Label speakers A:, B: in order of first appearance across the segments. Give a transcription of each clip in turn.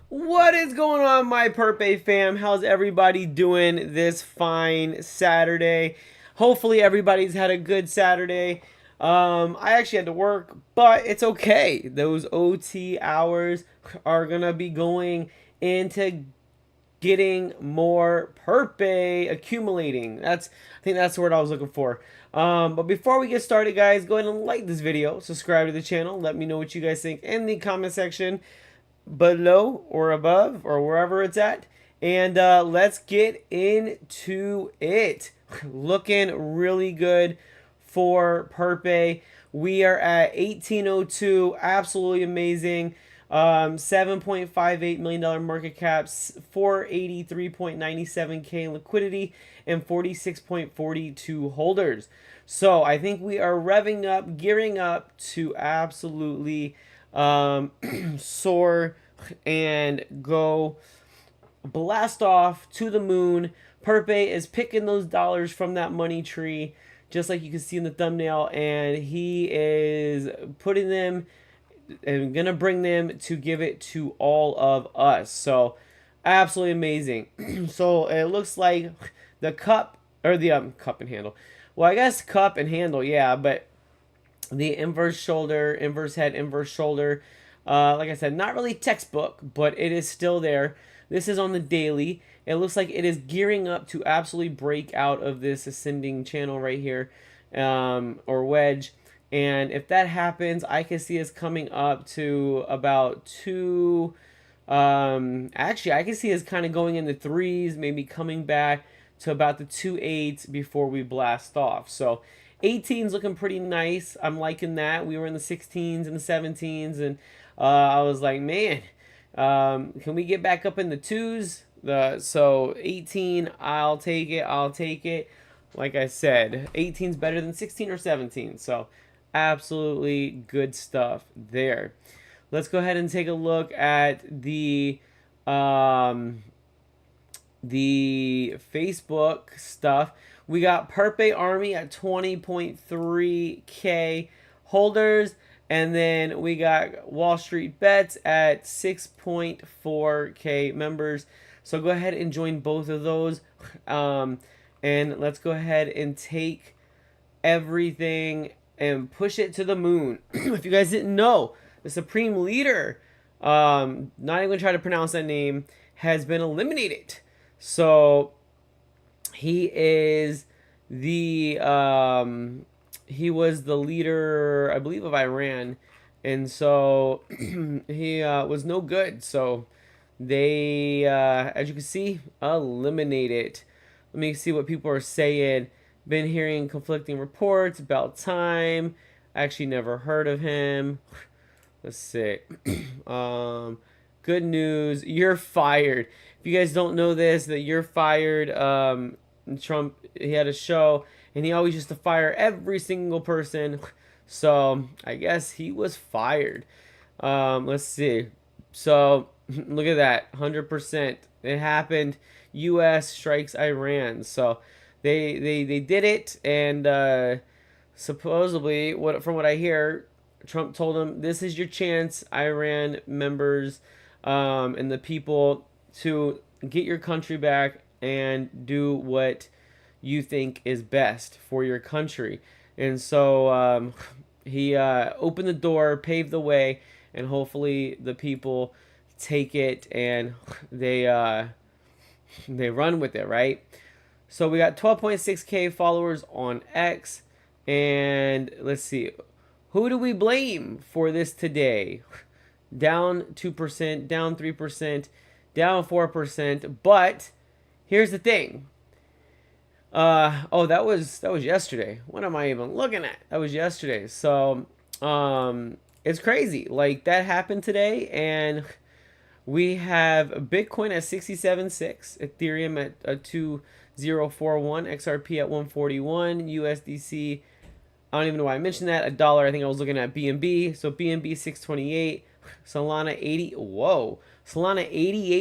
A: What is going on, my Purpe fam? How's everybody doing this fine Saturday? Hopefully everybody's had a good Saturday. I actually had to work, but it's okay. Those OT hours are gonna be going into getting more Purpe accumulating. I think that's the word I was looking for. But before we get started, guys, go ahead and like this video, subscribe to the channel, let me know what you guys think in the comment section below or above or wherever it's at, and let's get into it. Looking really good for Purpe. We are at 1802, absolutely amazing. $7.58 million market caps, 483.97k liquidity, and 46.42 holders. So I think we are revving up, gearing up to absolutely soar and go blast off to the moon. Purpe is picking those dollars from that money tree, just like you can see in the thumbnail, and he is putting them and gonna bring them to give it to all of us. So absolutely amazing. So it looks like the cup, or the cup and handle, well, I guess cup and handle, yeah, but the inverse shoulder, inverse head, inverse shoulder. Like I said, not really textbook, but it is still there. This is on the daily. It looks like it is gearing up to absolutely break out of this ascending channel right here, or wedge. And if that happens, I can see us coming up to about two. Actually, I can see us kind of going in the threes, maybe coming back to about the 2.8 before we blast off. So 18's looking pretty nice. I'm liking that. We were in the 16s and the 17s, and I was like, man, can we get back up in the twos? So 18, I'll take it. I'll take it. Like I said, 18's better than 16 or 17. So absolutely good stuff there. Let's go ahead and take a look at the Facebook stuff. We got Purpe Army at 20.3k holders, and then we got Wall Street Bets at 6.4k members. So go ahead and join both of those, and let's go ahead and take everything and push it to the moon. If you guys didn't know, the Supreme Leader, not even gonna try to pronounce that name, has been eliminated. So he is the he was the leader, I believe, of Iran, and so he was no good. So they, as you can see, eliminated. Let me see what people are saying. Been hearing conflicting reports about time. Actually never heard of him. Let's see. Good news, you're fired. If you guys don't know this, that you're fired, Trump, he had a show, and he always used to fire every single person. So I guess he was fired. Let's see. So look at that, 100%. It happened. U.S. strikes Iran. So they did it, and supposedly, from what I hear, Trump told him, this is your chance, Iran members, and the people, to get your country back and do what you think is best for your country. And so he opened the door, paved the way, and hopefully the people take it and they run with it, right? So we got 12.6k followers on X, and let's see, who do we blame for this today? Down 2%, down 3%, down 4%. But here's the thing. Oh, that was yesterday. What am I even looking at? That was yesterday. So it's crazy. Like, that happened today, and we have Bitcoin at 67.6, Ethereum at 2041, XRP at 141, USDC, I don't even know why I mentioned that, $1. I think I was looking at BNB. So BNB 628, Solana 80. Whoa. Solana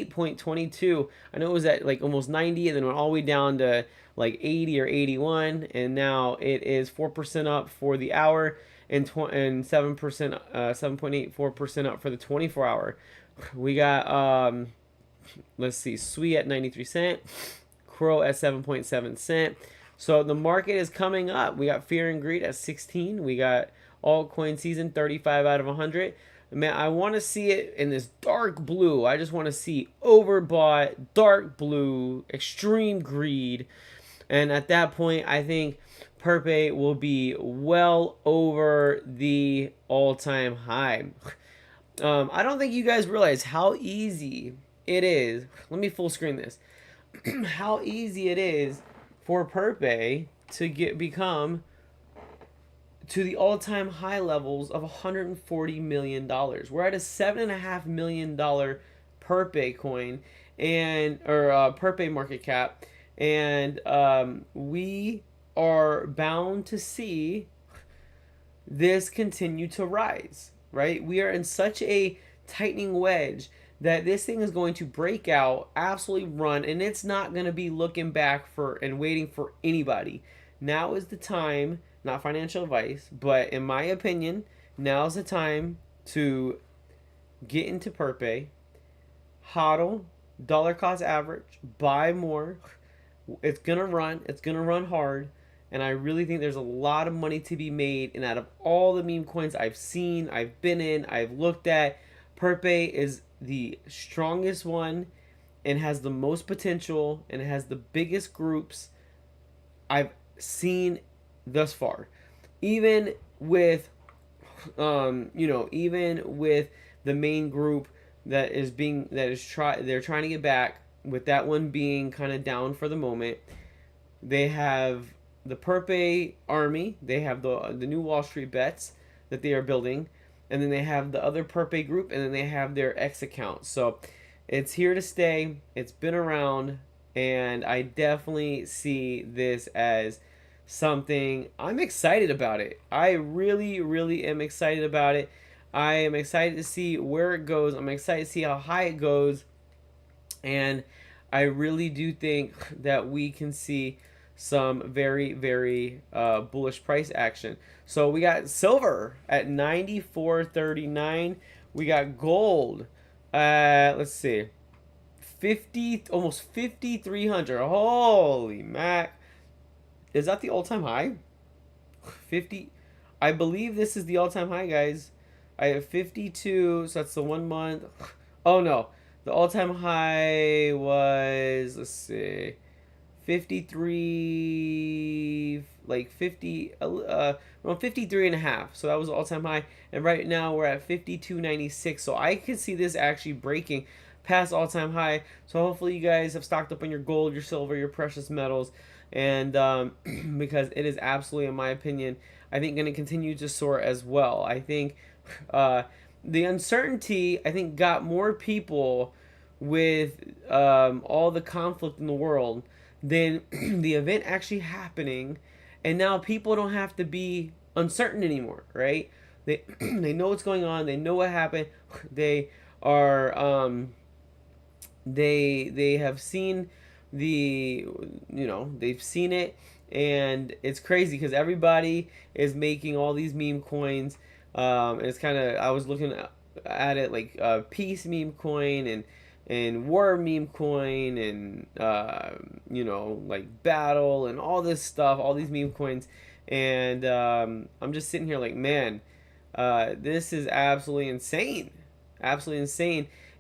A: 88.22. I know it was at like almost 90 and then went all the way down to like 80 or 81. And now it is 4% up for the hour and 7%, 7.84% up for the 24-hour. We got, let's see, Sui at 93 cent, Crow at 7.7 cent. So the market is coming up. We got Fear and Greed at 16. We got altcoin season 35 out of 100. Man, I want to see it in this dark blue. I just want to see overbought, dark blue, extreme greed. And at that point, I think Purpe will be well over the all-time high. I don't think you guys realize how easy it is. Let me full screen this. How easy it is for Purpe to become to the all-time high levels of $140 million. We're at a $7.5 million Purpe coin or Purpe market cap, and we are bound to see this continue to rise. Right? We are in such a tightening wedge that this thing is going to break out, absolutely run, and it's not going to be looking back for and waiting for anybody. Now is the time, not financial advice, but in my opinion, now is the time to get into Purpe, hodl, dollar cost average, buy more. It's going to run hard. And I really think there's a lot of money to be made. And out of all the meme coins I've seen, I've been in, I've looked at, Purpe is the strongest one and has the most potential and it has the biggest groups I've seen thus far. Even with, even with the main group they're trying to get back, with that one being kind of down for the moment, they have the Purpe army, they have the new Wall Street bets that they are building, and then they have the other Purpe group, and then they have their X account. So it's here to stay. It's been around, and I definitely see this as something I'm excited about it. I really, really am excited about it. I am excited to see where it goes. I'm excited to see how high it goes, and I really do think that we can see some very, very bullish price action. So we got silver at 94.39. We got gold at, let's see, 50, almost 5,300. Holy mac. Is that the all-time high? 50. I believe this is the all-time high, guys. I have 52, so that's the 1 month. Oh no, the all-time high was, let's see, 53, like 50, around 53 and a half. So that was all-time high. And right now we're at 52.96. So I could see this actually breaking past all-time high. So hopefully you guys have stocked up on your gold, your silver, your precious metals. And because it is absolutely, in my opinion, I think going to continue to soar as well. I think the uncertainty, I think, got more people with all the conflict in the world than the event actually happening, and now people don't have to be uncertain anymore, right? They they know what's going on, they know what happened, they are they have seen they've seen it, and it's crazy because everybody is making all these meme coins, and it's kind of, I was looking at it like peace meme coin and war meme coin and like battle and all this stuff, all these meme coins, and I'm just sitting here like, man, this is absolutely insane,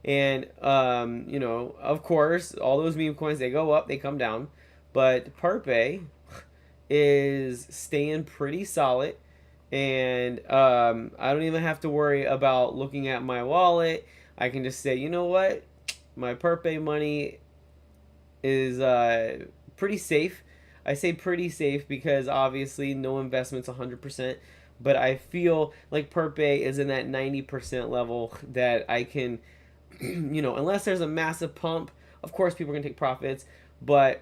A: and of course all those meme coins, they go up, they come down, but Purpe is staying pretty solid, and I don't even have to worry about looking at my wallet. I can just say, you know what, my Purpe money is pretty safe. I say pretty safe because obviously no investment's 100%, but I feel like Purpe is in that 90% level that I can, unless there's a massive pump, of course people are going to take profits, but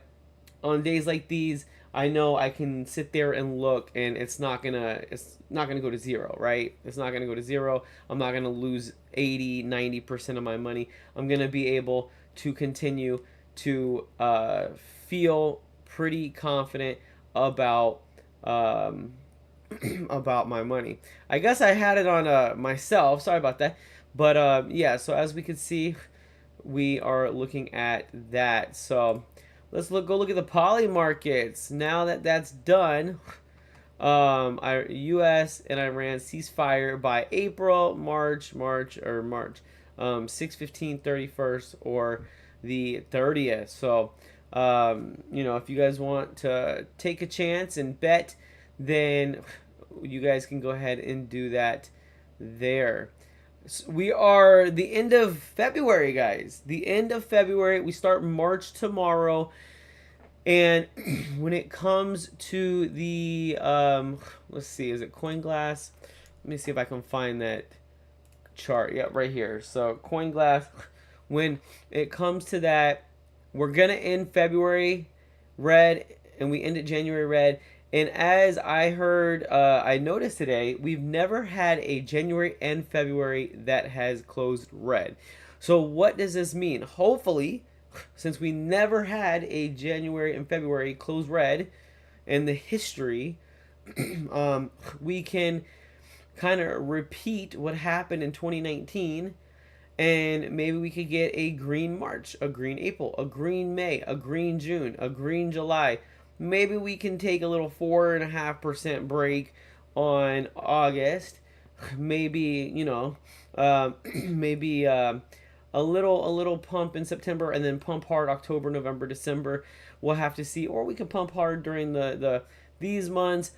A: on days like these, I know I can sit there and look, and it's not gonna go to zero, right? It's not gonna go to zero. I'm not gonna lose 80, 90% of my money. I'm gonna be able to continue to feel pretty confident about um, about my money. I guess I had it on myself. Sorry about that. But yeah, so as we can see, we are looking at that. So go look at the poly markets. Now that that's done, U.S. and Iran ceasefire by April, March, 6, 15, 31st, or the 30th. So, if you guys want to take a chance and bet, then you guys can go ahead and do that there. So we are the end of February, guys. The end of February. We start March tomorrow. And when it comes to the, let's see, is it CoinGlass? Let me see if I can find that chart. Yeah, right here. So CoinGlass, when it comes to that, we're going to end February red, and we end it January red. And as I heard, I noticed today, we've never had a January and February that has closed red. So what does this mean? Hopefully, since we never had a January and February close red in the history, we can kind of repeat what happened in 2019, and maybe we could get a green March, a green April, a green May, a green June, a green July. Maybe we can take a little 4.5% break on August. Maybe, maybe a little pump in September, and then pump hard October, November, December. We'll have to see, or we can pump hard during these months,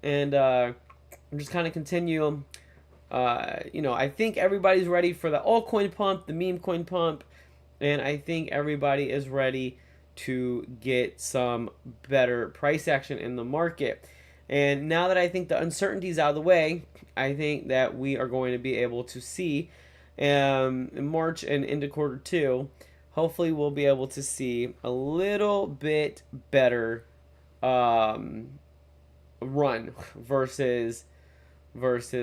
A: and just kind of continue. I think everybody's ready for the altcoin pump, the meme coin pump, and I think everybody is ready to get some better price action in the market. And now that I think the uncertainty is out of the way, I think that we are going to be able to see in March and into quarter two, hopefully we'll be able to see a little bit better run versus what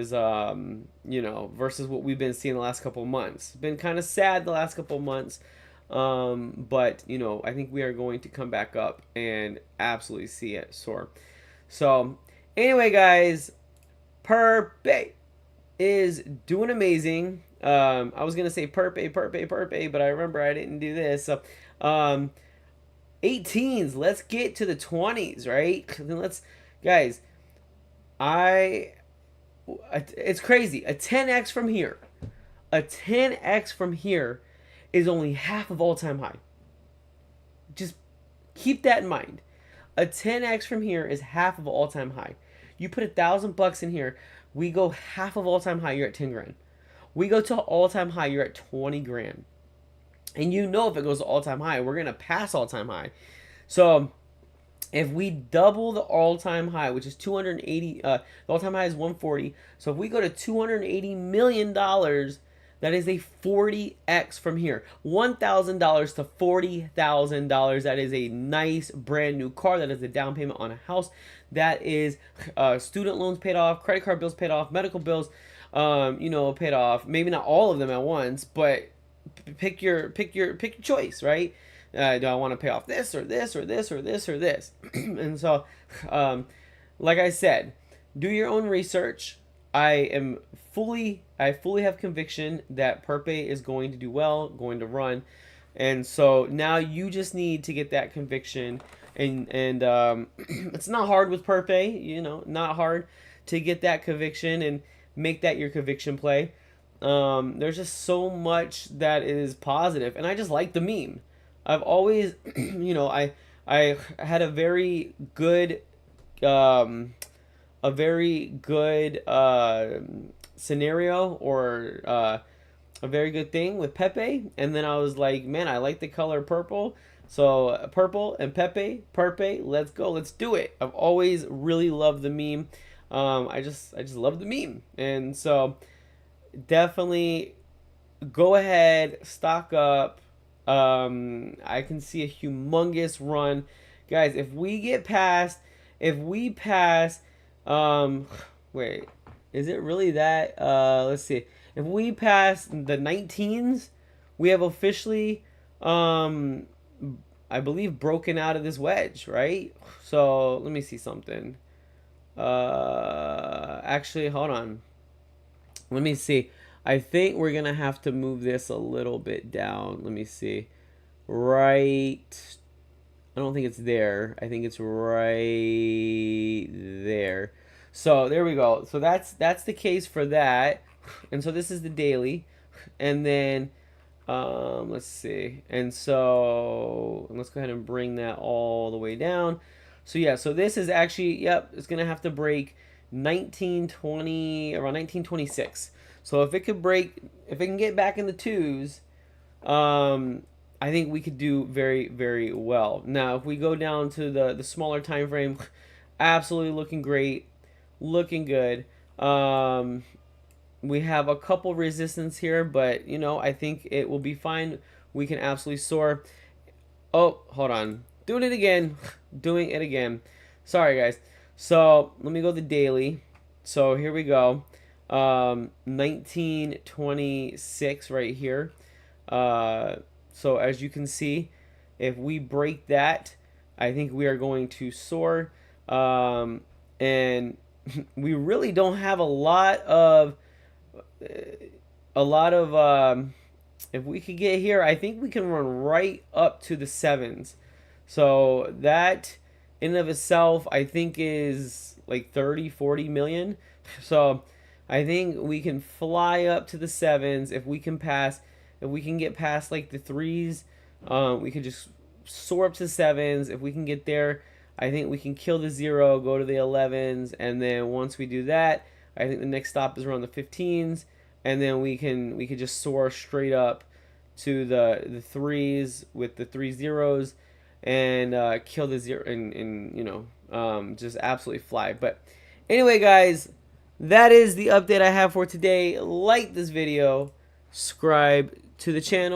A: we've been seeing the last couple of months. It's been kind of sad the last couple of months, but I think we are going to come back up and absolutely see it soar. So anyway, guys, Purpe is doing amazing. I was gonna say Purpe, but I remember I didn't do this. So 18s, let's get to the 20s, right? Then guys, it's crazy. A 10x from here, is only half of all-time high. Just keep that in mind. A 10x from here is half of all-time high. You put $1,000 in here, we go half of all-time high, you're at 10 grand. We go to all-time high, you're at 20 grand. And if it goes to all-time high, we're going to pass all-time high. So if we double the all-time high, which is 280, the all-time high is 140. So if we go to $280 million, that is a 40x from here. $1,000 to $40,000. That is a nice brand new car. That is a down payment on a house. That is student loans paid off, credit card bills paid off, medical bills, paid off. Maybe not all of them at once, but pick your choice, right? Do I want to pay off this or this or this or this or this? And so, like I said, do your own research. I fully have conviction that Purpe is going to do well, going to run, and so now you just need to get that conviction. And it's not hard with Purpe, not hard to get that conviction and make that your conviction play. There's just so much that is positive, and I just like the meme. I've always, I had a very good scenario, or a very good thing with Pepe, and then I was like, man, I like the color purple, so purple and Purpe, let's go, let's do it. I've always really loved the meme. I just love the meme, and so definitely go ahead, stock up. I can see a humongous run guys, if we get past, if we pass, um, wait, is it really that? Let's see. If we pass the 19s, we have officially, um, I believe, broken out of this wedge, right? So let me see something. Actually, hold on. Let me see. I think we're gonna have to move this a little bit down. Let me see. Right. I don't think it's there. I think it's right there. So there we go. So that's the case for that. And so this is the daily. And then let's see. And so let's go ahead and bring that all the way down. So yeah, so this is actually, yep, it's gonna have to break 1920, around 1926. So if it could break, if it can get back in the twos, I think we could do very, very well. Now, if we go down to the smaller time frame, absolutely looking great, looking good. We have a couple resistance here, but you know, I think it will be fine. We can absolutely soar. Oh, hold on. Doing it again. Doing it again. Sorry, guys. So let me go to daily. So here we go. 1926 right here. So as you can see, if we break that, I think we are going to soar. And we really don't have a lot of if we could get here, I think we can run right up to the sevens. So that in and of itself, I think is like 30-40 million. So I think we can fly up to the sevens if we can pass. If we can get past like the threes, we can just soar up to sevens. If we can get there, I think we can kill the zero, go to the 11s, and then once we do that, I think the next stop is around the 15s, and then we can just soar straight up to the threes with the 3 zeros, and kill the zero, and you know, just absolutely fly. But anyway, guys, that is the update I have for today. Like this video, subscribe to the channel.